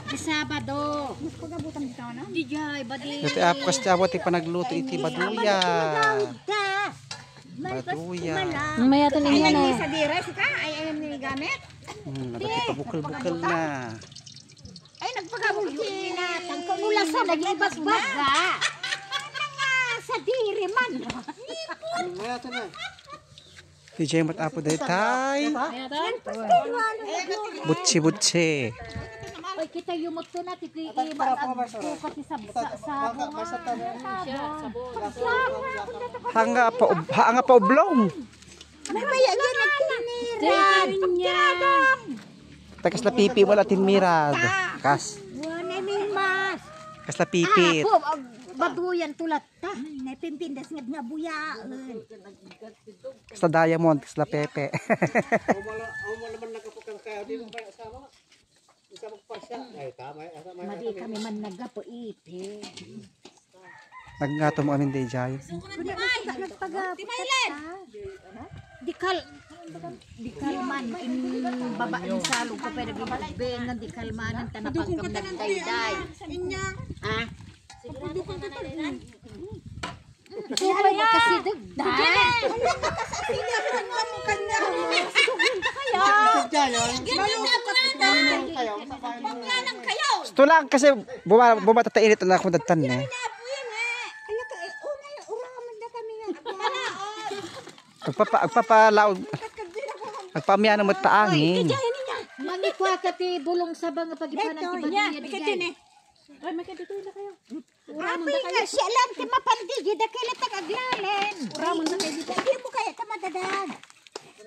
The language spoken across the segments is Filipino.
Di Sabado. Pagabutan dito na. Di jay, badi. Dati apos abot panagluto iti baduya. Baduya. Mamaya ito ninyo na. Sa dire ka ay ayun ni gamit. Nagpapabukal-bukal na. Ay nagpagabutin na. Tangko mula sa nag-ibas baga. Sa diri man. DJ mat apo daytay. Butsi-butsi. Oy kita yumot to na ti bukas sa Hanga pa oblong. May maya yan nagtinirad. Takas na pipi wala tinmirad. Kas. Wala may mas. Kas na pipit. Baduyan tulat ta. Napimpindas nga buya. Kas na diamond, kas na pepe. Madi kami man nagapo ipi. Naggato mo amin DJ. Dikal man in baba in salog ko pero gibengan dikal man tanapag kam nagdayday. Ha? Dugay mo kasi dugday. Ito lang kasi bumata ta init na akong datan eh. Agpapalaod. Agpamiyan mo taangin. Mangikwa ka ti bulong sa bang pagipanan ti baduya digay. Ay, may kadito na kayo. Api nga, siya lang, ti mapandigi, dakila tag-aglalen. Uramon na kayo dito. Hindi mo kaya tamadadaan.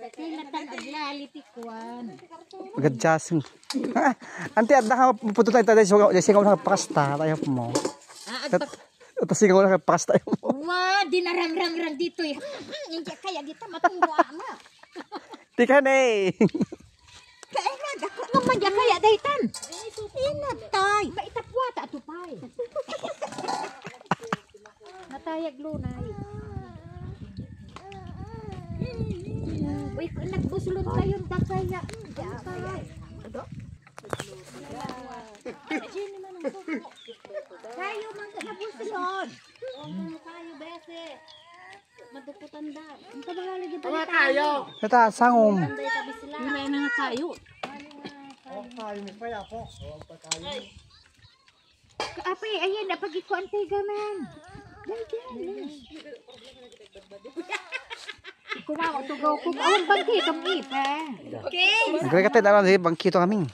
Dakila tag-aglali ti kwan. Magadjasing. Ante, at nakaputo tayo tayo singaw na pakasta. Tayo mo. Ito singaw na pakasta tayo mo. Wah, dinarang-rang-rang dito eh. Hindi kaya kita matuwa mo. Tika na eh. Kaya na, dako. Naman dyan kaya daytan. Inatay. Maitapwata atupay. Natayag lunay. Uy, nagbusulon kayong dakaya. Kayo man ka nabusilon. Kayo, bese. Madukutan da. Ang kabangalagi ba? Tama tayo. Ito, sangom. May mga kayo. Api, ayan na pag-ikuan tayo gaman. Kumawa, tugaw ko. Awang bangki, kang ipa. Okay. Nagkakatid naman, bangkito kami.